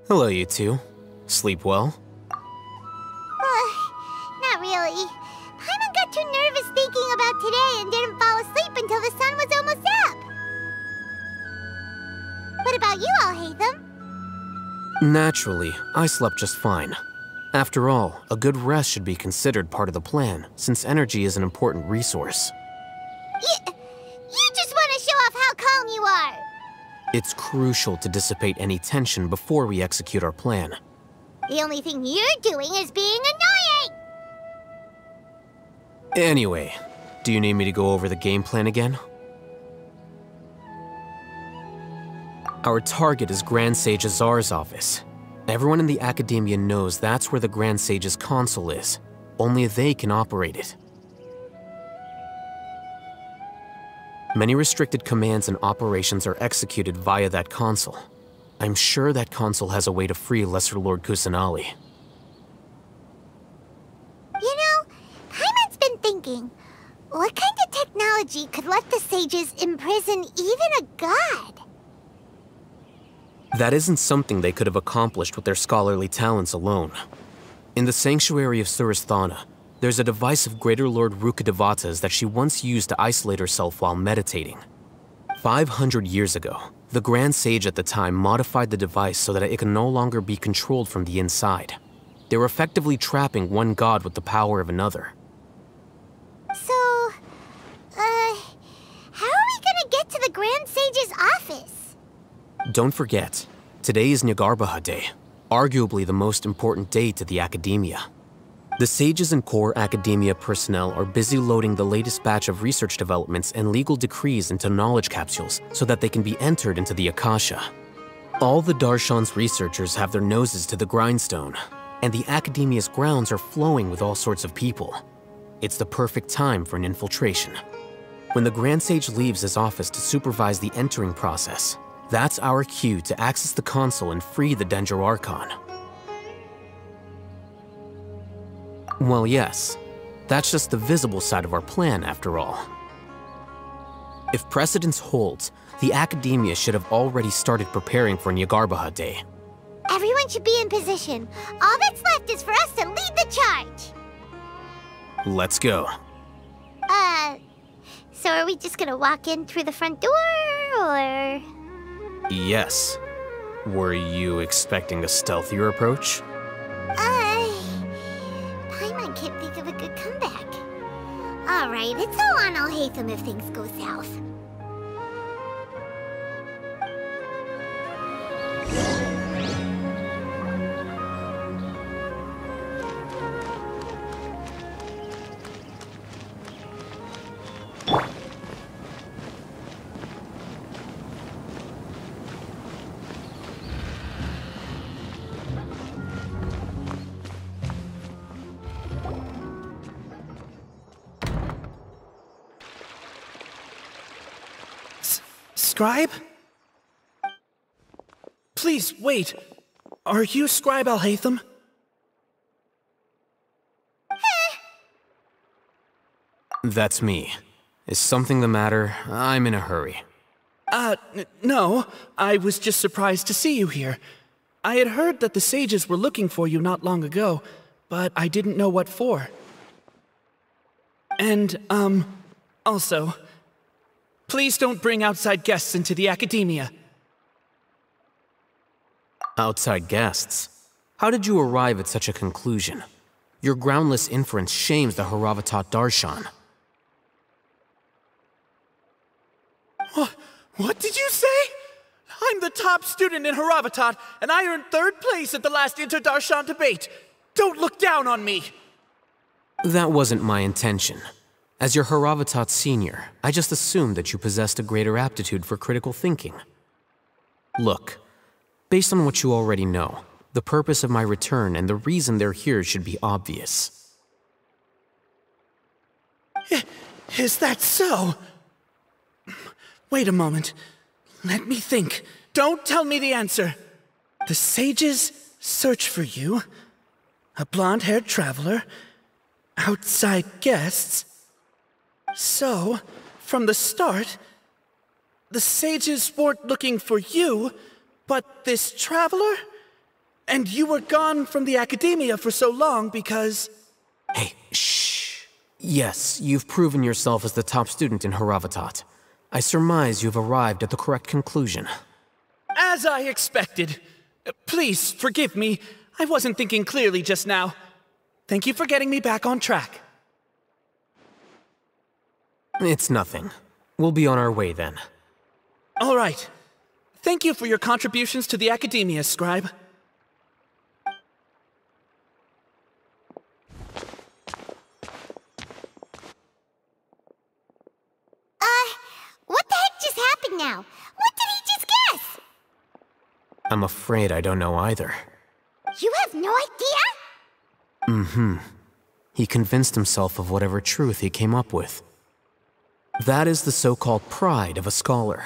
Hello, you two. Sleep well? Not really. Paimon got too nervous thinking about today and didn't fall asleep until the sun was almost up. What about you, Alhaitham? Naturally, I slept just fine. After all, a good rest should be considered part of the plan, since energy is an important resource. You just want to show off how calm you are! It's crucial to dissipate any tension before we execute our plan. The only thing you're doing is being annoying! Anyway, do you need me to go over the game plan again? Our target is Grand Sage Azar's office. Everyone in the Academia knows that's where the Grand Sage's console is. Only they can operate it. Many restricted commands and operations are executed via that console. I'm sure that console has a way to free Lesser Lord Kusanali. You know, Paimon's been thinking, what kind of technology could let the sages imprison even a god? That isn't something they could have accomplished with their scholarly talents alone. In the sanctuary of Surasthana, there's a device of Greater Lord Rukkhadevata's that she once used to isolate herself while meditating. 500 years ago, the Grand Sage at the time modified the device so that it could no longer be controlled from the inside. They were effectively trapping one god with the power of another. So, how are we gonna get to the Grand Sage's office? Don't forget, today is Nyagarbha Day, arguably the most important day to the Academia. The sages and core Academia personnel are busy loading the latest batch of research developments and legal decrees into knowledge capsules so that they can be entered into the Akasha. All the Darshan's researchers have their noses to the grindstone, and the Academia's grounds are flowing with all sorts of people. It's the perfect time for an infiltration. When the Grand Sage leaves his office to supervise the entering process, that's our cue to access the console and free the Danger Archon. Well, yes, that's just the visible side of our plan, after all. If precedence holds, the Academia should have already started preparing for Nyagarbha Day. Everyone should be in position. All that's left is for us to lead the charge. Let's go. So are we just gonna walk in through the front door, or...? Yes. Were you expecting a stealthier approach? Paimon can't think of a good comeback. Alright, it's all on Alhaitham if things go south. Scribe? Please, wait. Are you Scribe Alhaitham? That's me. Is something the matter? I'm in a hurry. No. I was just surprised to see you here. I had heard that the sages were looking for you not long ago, but I didn't know what for. And, also, please don't bring outside guests into the Academia. Outside guests? How did you arrive at such a conclusion? Your groundless inference shames the Haravatat Darshan. What did you say? I'm the top student in Haravatat, and I earned 3rd place at the last Inter-Darshan debate. Don't look down on me! That wasn't my intention. As your Haravatat senior, I just assumed that you possessed a greater aptitude for critical thinking. Look, based on what you already know, the purpose of my return and the reason they're here should be obvious. Is that so? Wait a moment. Let me think. Don't tell me the answer. The sages search for you. A blonde-haired traveler. Outside guests. So, from the start, the sages weren't looking for you, but this traveler? And you were gone from the academia for so long because... Hey, shh. Yes, you've proven yourself as the top student in Haravatat. I surmise you've arrived at the correct conclusion. As I expected. Please, forgive me. I wasn't thinking clearly just now. Thank you for getting me back on track. It's nothing. We'll be on our way then. All right. Thank you for your contributions to the academia, Scribe. What the heck just happened now? What did he just guess? I'm afraid I don't know either. You have no idea? He convinced himself of whatever truth he came up with. That is the so-called pride of a scholar.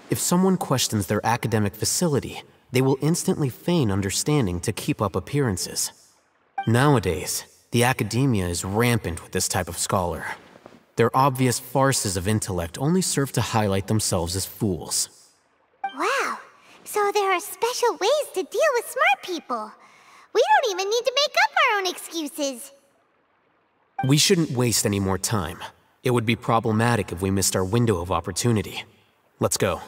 If someone questions their academic facility, they will instantly feign understanding to keep up appearances. Nowadays, the academia is rampant with this type of scholar. Their obvious farces of intellect only serve to highlight themselves as fools. Wow, so there are special ways to deal with smart people. We don't even need to make up our own excuses. We shouldn't waste any more time. It would be problematic if we missed our window of opportunity. Let's go.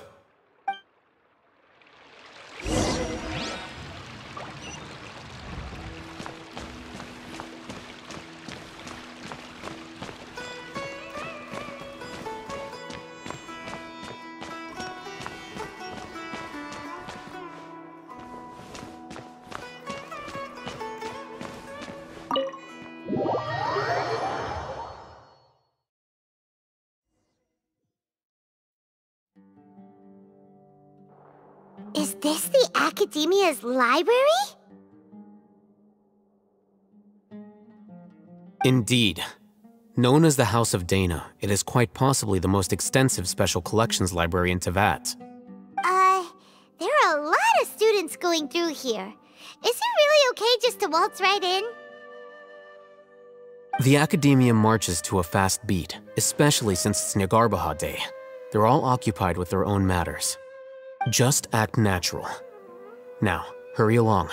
Is this the Academia's library? Indeed. Known as the House of Dana, it is quite possibly the most extensive special collections library in Teyvat. There are a lot of students going through here. Is it really okay just to waltz right in? The Academia marches to a fast beat, especially since it's Nyargarbaha Day. They're all occupied with their own matters. Just act natural. Now, hurry along.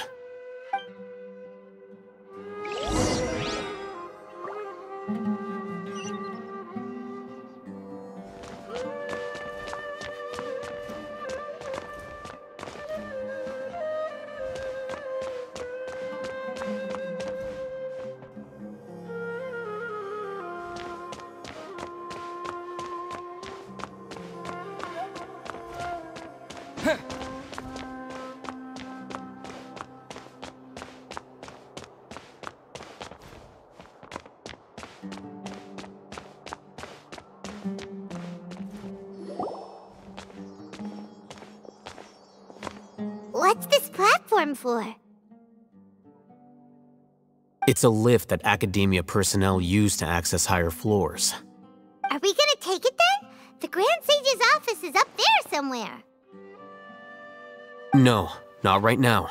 What's this platform for? It's a lift that Academia personnel use to access higher floors. Are we gonna take it then? The Grand Sage's office is up there somewhere. No, not right now.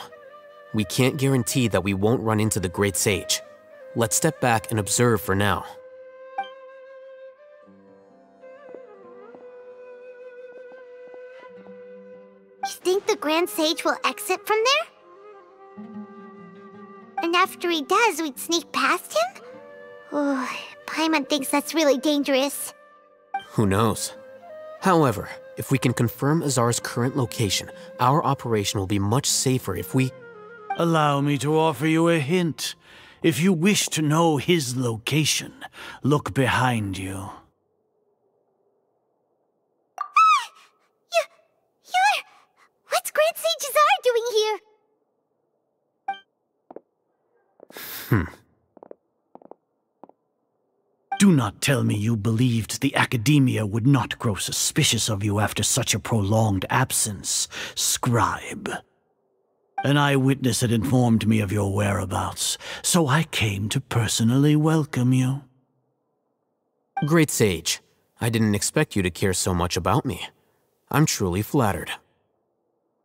We can't guarantee that we won't run into the Great Sage. Let's step back and observe for now. You think the Grand Sage will exit from there? And after he does, we'd sneak past him? Oh, Paimon thinks that's really dangerous. Who knows? However, if we can confirm Azar's current location, our operation will be much safer if we... Allow me to offer you a hint. If you wish to know his location, look behind you. What's Grand Sage Azar doing here? Do not tell me you believed the Academia would not grow suspicious of you after such a prolonged absence, Scribe. An eyewitness had informed me of your whereabouts, so I came to personally welcome you. Great Sage, I didn't expect you to care so much about me. I'm truly flattered.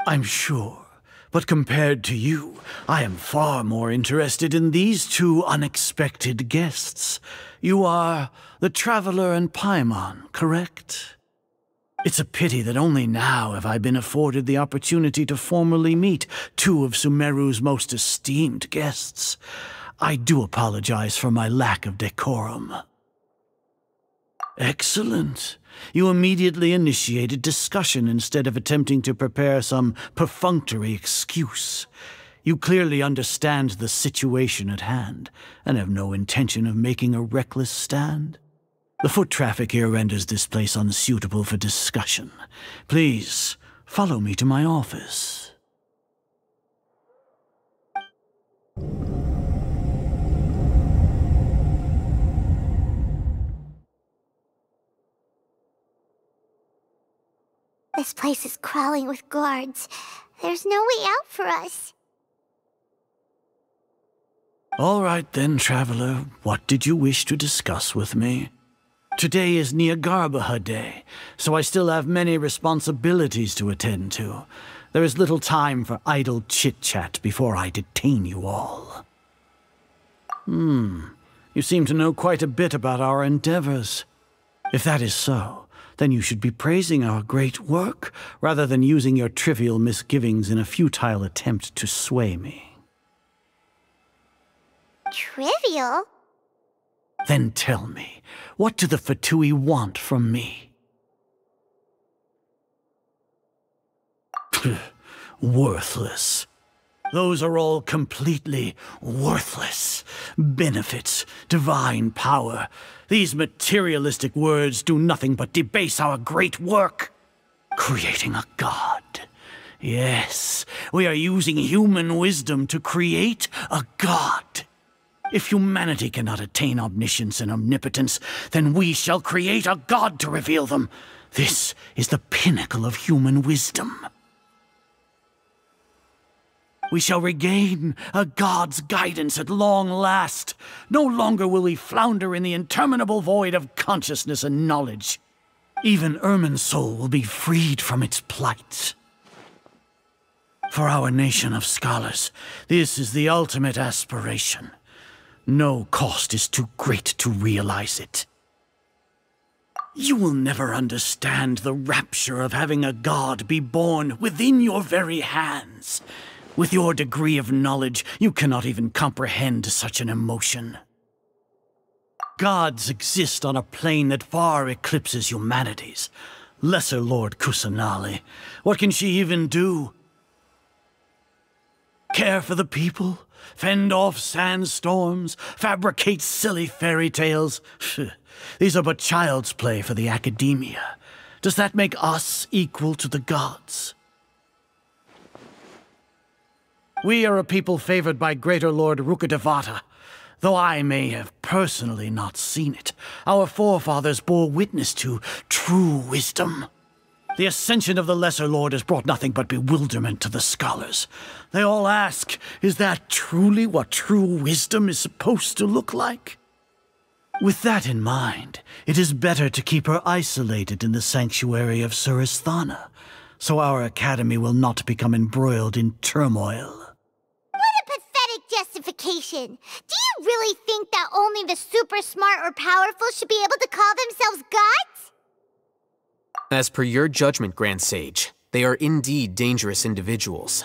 I'm sure, but compared to you, I am far more interested in these two unexpected guests. You are the Traveler and Paimon, correct? It's a pity that only now have I been afforded the opportunity to formally meet two of Sumeru's most esteemed guests. I do apologize for my lack of decorum. Excellent. You immediately initiated discussion instead of attempting to prepare some perfunctory excuse. You clearly understand the situation at hand, and have no intention of making a reckless stand. The foot traffic here renders this place unsuitable for discussion. Please, follow me to my office. This place is crawling with guards. There's no way out for us. All right then, traveler. What did you wish to discuss with me? Today is Nyagarbha Day, so I still have many responsibilities to attend to. There is little time for idle chit-chat before I detain you all. You seem to know quite a bit about our endeavors. If that is so, then you should be praising our great work, rather than using your trivial misgivings in a futile attempt to sway me. Trivial? Then tell me, what do the Fatui want from me? Worthless. Those are all completely worthless. Benefits, divine power. These materialistic words do nothing but debase our great work. Creating a god. Yes, we are using human wisdom to create a god. If humanity cannot attain omniscience and omnipotence, then we shall create a god to reveal them. This is the pinnacle of human wisdom. We shall regain a god's guidance at long last. No longer will we flounder in the interminable void of consciousness and knowledge. Even Irminsul will be freed from its plight. For our nation of scholars, this is the ultimate aspiration. No cost is too great to realize it. You will never understand the rapture of having a god be born within your very hands. With your degree of knowledge, you cannot even comprehend such an emotion. Gods exist on a plane that far eclipses humanity's. Lesser Lord Kusanali, what can she even do? Care for the people? Fend off sandstorms? Fabricate silly fairy tales? These are but child's play for the academia. Does that make us equal to the gods? We are a people favored by Greater Lord Rukkhadevata. Though I may have personally not seen it, our forefathers bore witness to true wisdom. The ascension of the Lesser Lord has brought nothing but bewilderment to the scholars. They all ask, is that truly what true wisdom is supposed to look like? With that in mind, it is better to keep her isolated in the sanctuary of Suristhana, so our academy will not become embroiled in turmoil. Justification. Do you really think that only the super smart or powerful should be able to call themselves gods? As per your judgment, Grand Sage, they are indeed dangerous individuals.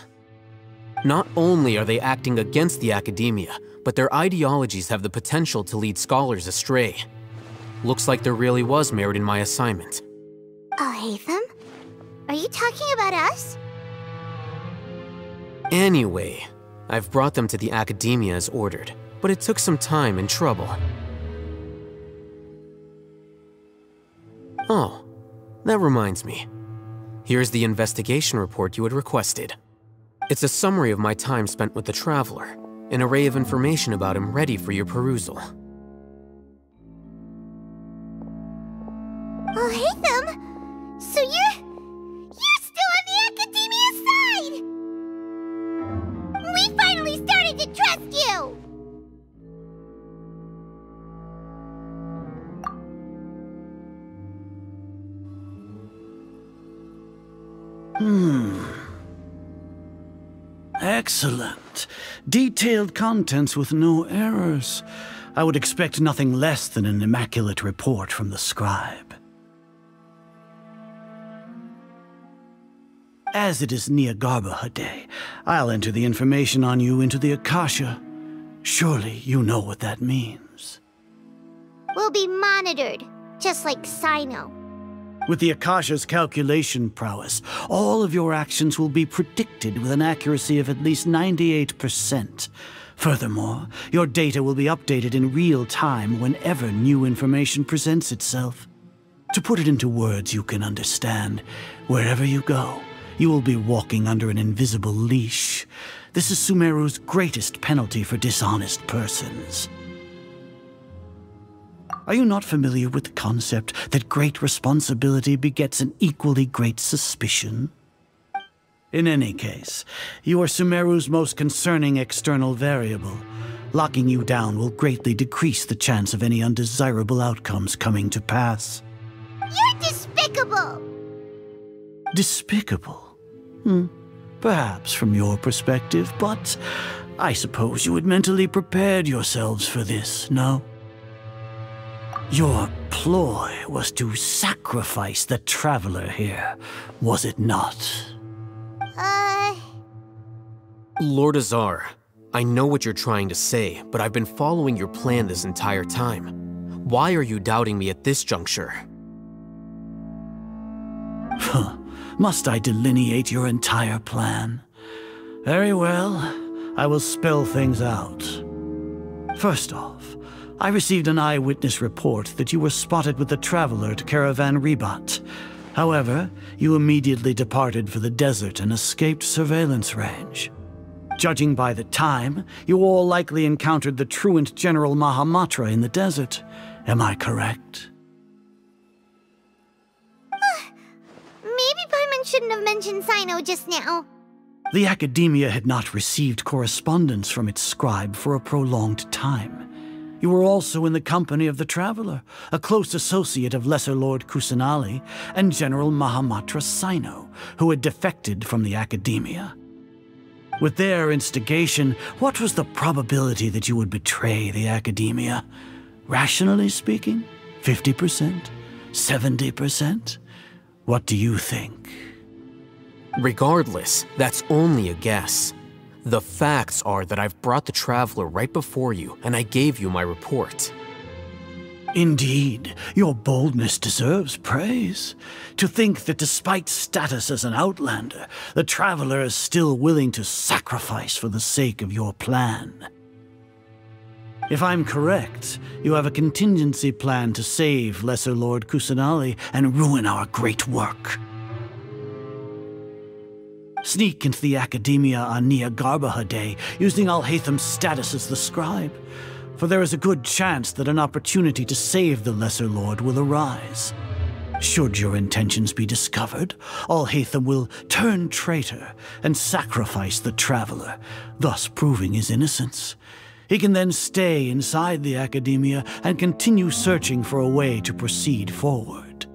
Not only are they acting against the academia, but their ideologies have the potential to lead scholars astray. Looks like there really was merit in my assignment. Oh, Hatham? Are you talking about us? Anyway, I've brought them to the academia as ordered, but it took some time and trouble. Oh, that reminds me. Here's the investigation report you had requested. It's a summary of my time spent with the Traveler, an array of information about him ready for your perusal. Oh, Hatham! So you're still on the academia's side! We finally started to trust you! Excellent. Detailed contents with no errors. I would expect nothing less than an immaculate report from the scribe. as it is Niagarbaha Day, I'll enter the information on you into the Akasha. Surely you know what that means. We'll be monitored, just like Sino. With the Akasha's calculation prowess, all of your actions will be predicted with an accuracy of at least 98%. Furthermore, your data will be updated in real time whenever new information presents itself. To put it into words you can understand, wherever you go, you will be walking under an invisible leash. This is Sumeru's greatest penalty for dishonest persons. Are you not familiar with the concept that great responsibility begets an equally great suspicion? In any case, you are Sumeru's most concerning external variable. Locking you down will greatly decrease the chance of any undesirable outcomes coming to pass. You're despicable! Despicable? Perhaps from your perspective, but I suppose you had mentally prepared yourselves for this, no? Your ploy was to sacrifice the traveler here, was it not? Lord Azar, I know what you're trying to say, but I've been following your plan this entire time. Why are you doubting me at this juncture? Must I delineate your entire plan? Very well, I will spell things out. First off, I received an eyewitness report that you were spotted with the traveler to Caravan Ribat. However, you immediately departed for the desert and escaped surveillance range. Judging by the time, you all likely encountered the truant General Mahamatra in the desert. Am I correct? Maybe Paimon shouldn't have mentioned Sino just now. The Academia had not received correspondence from its scribe for a prolonged time. You were also in the company of the Traveler, a close associate of Lesser Lord Kusanali and General Mahamatra Sino, who had defected from the Academia. With their instigation, what was the probability that you would betray the Academia? Rationally speaking, 50%? 70%? What do you think? Regardless, that's only a guess. The facts are that I've brought the Traveler right before you, and I gave you my report. Indeed, your boldness deserves praise. To think that despite status as an outlander, the Traveler is still willing to sacrifice for the sake of your plan. If I'm correct, you have a contingency plan to save Lesser Lord Kusanali and ruin our great work. Sneak into the Academia on Niagarbaha Day, using Alhaitham's status as the scribe, for there is a good chance that an opportunity to save the Lesser Lord will arise. Should your intentions be discovered, Alhaitham will turn traitor and sacrifice the Traveler, thus proving his innocence. He can then stay inside the Academia and continue searching for a way to proceed forward.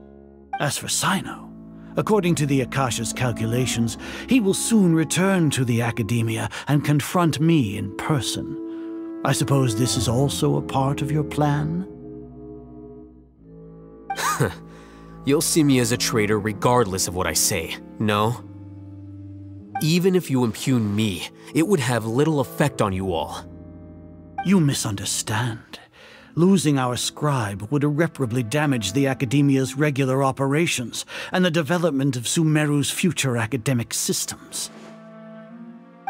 As for Sino, according to the Akasha's calculations, he will soon return to the Academia and confront me in person. I suppose this is also a part of your plan? You'll see me as a traitor regardless of what I say, no? Even if you impugn me, it would have little effect on you all. You misunderstand. Losing our scribe would irreparably damage the Academia's regular operations and the development of Sumeru's future academic systems.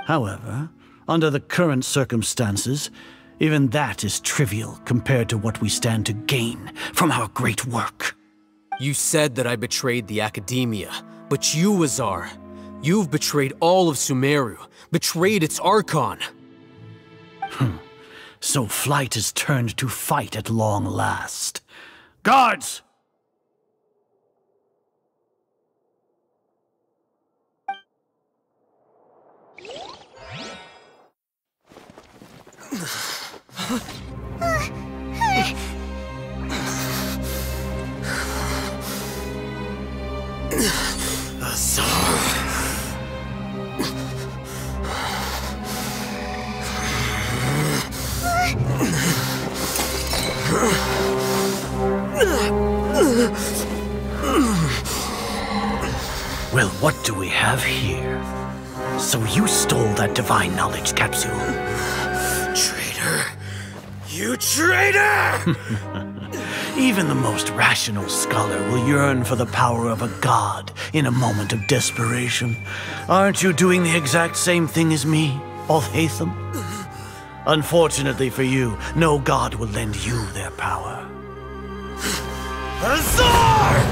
However, under the current circumstances, even that is trivial compared to what we stand to gain from our great work. You said that I betrayed the Academia, but you, Azar, you've betrayed all of Sumeru, betrayed its Archon. So flight has turned to fight at long last. Guards! Well, what do we have? have here. So you stole that divine knowledge capsule. Traitor! You traitor! Even the most rational scholar will yearn for the power of a god in a moment of desperation. Aren't you doing the exact same thing as me, Alhaitham? Unfortunately for you, no god will lend you their power. Azar!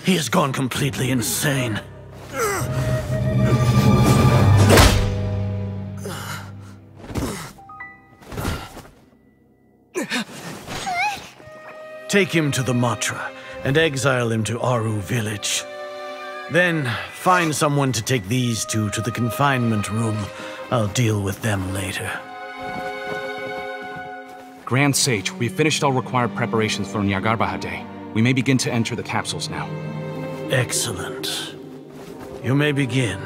He has gone completely insane. Take him to the Matra and exile him to Aru village. Then find someone to take these two to the confinement room. I'll deal with them later. Grand Sage, we've finished all required preparations for Nyargarbaha Day. We may begin to enter the capsules now. Excellent. You may begin.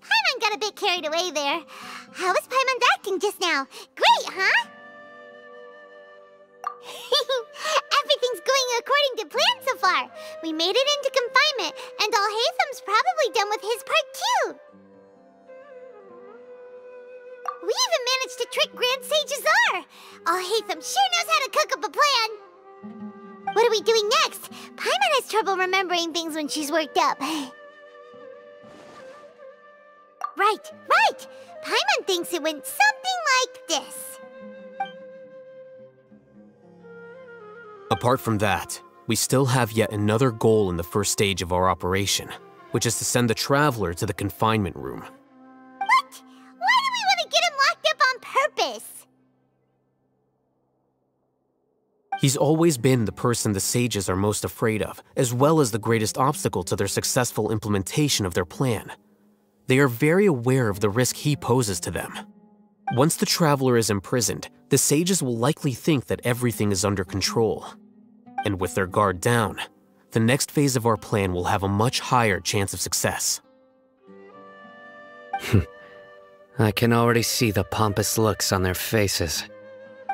Paimon got a bit carried away there. How was Paimon acting just now? Great, huh? Everything's going according to plan so far. We made it into confinement, and Alhaitham's probably done with his part too. We even managed to trick Grand Sage Azar. Alhaitham sure knows how to cook up a plan. What are we doing next? Paimon has trouble remembering things when she's worked up. Right! Paimon thinks it went something like this. Apart from that, we still have yet another goal in the first stage of our operation, which is to send the Traveler to the confinement room. What? Why do we want to get him locked up on purpose? He's always been the person the sages are most afraid of, as well as the greatest obstacle to their successful implementation of their plan. They are very aware of the risk he poses to them. Once the Traveler is imprisoned, the sages will likely think that everything is under control. And with their guard down, the next phase of our plan will have a much higher chance of success. I can already see the pompous looks on their faces.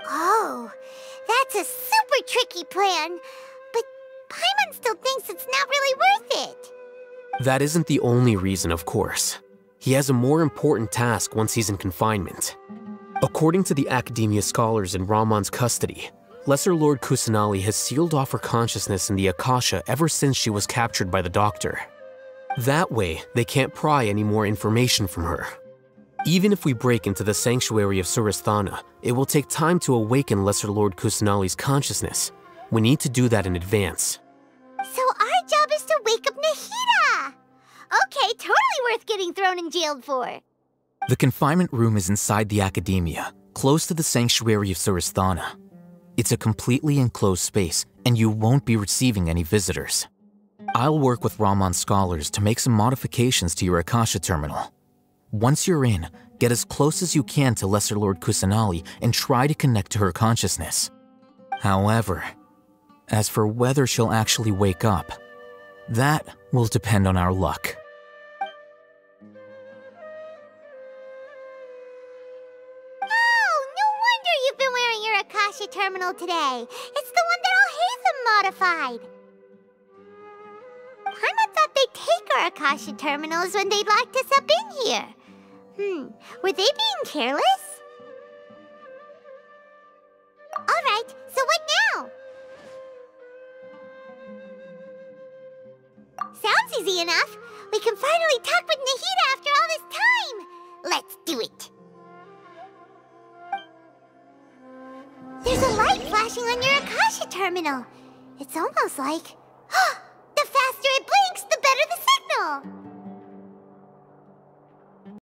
Oh, that's a super tricky plan. But Paimon still thinks it's not really worth it. That isn't the only reason, of course. He has a more important task once he's in confinement. According to the Academia scholars in Ramon's custody, Lesser Lord Kusanali has sealed off her consciousness in the Akasha ever since she was captured by the Doctor. That way, they can't pry any more information from her. Even if we break into the sanctuary of Surasthana, it will take time to awaken Lesser Lord Kusanali's consciousness. We need to do that in advance. So our job is to wake up Nahida! Okay, totally worth getting thrown in jail for. The confinement room is inside the Academia, close to the sanctuary of Surasthana. It's a completely enclosed space, and you won't be receiving any visitors. I'll work with Ramon's scholars to make some modifications to your Akasha terminal. Once you're in, get as close as you can to Lesser Lord Kusanali and try to connect to her consciousness. However, as for whether she'll actually wake up, that will depend on our luck. Akasha terminal today. It's the one that Alhaitham modified. Paimon thought they'd take our Akasha terminals when they locked us up in here. Were they being careless? Alright, so what now? Sounds easy enough. We can finally talk with Nahida after all this time. Let's do it. There's a light flashing on your Akasha terminal. It's almost like... the faster it channel.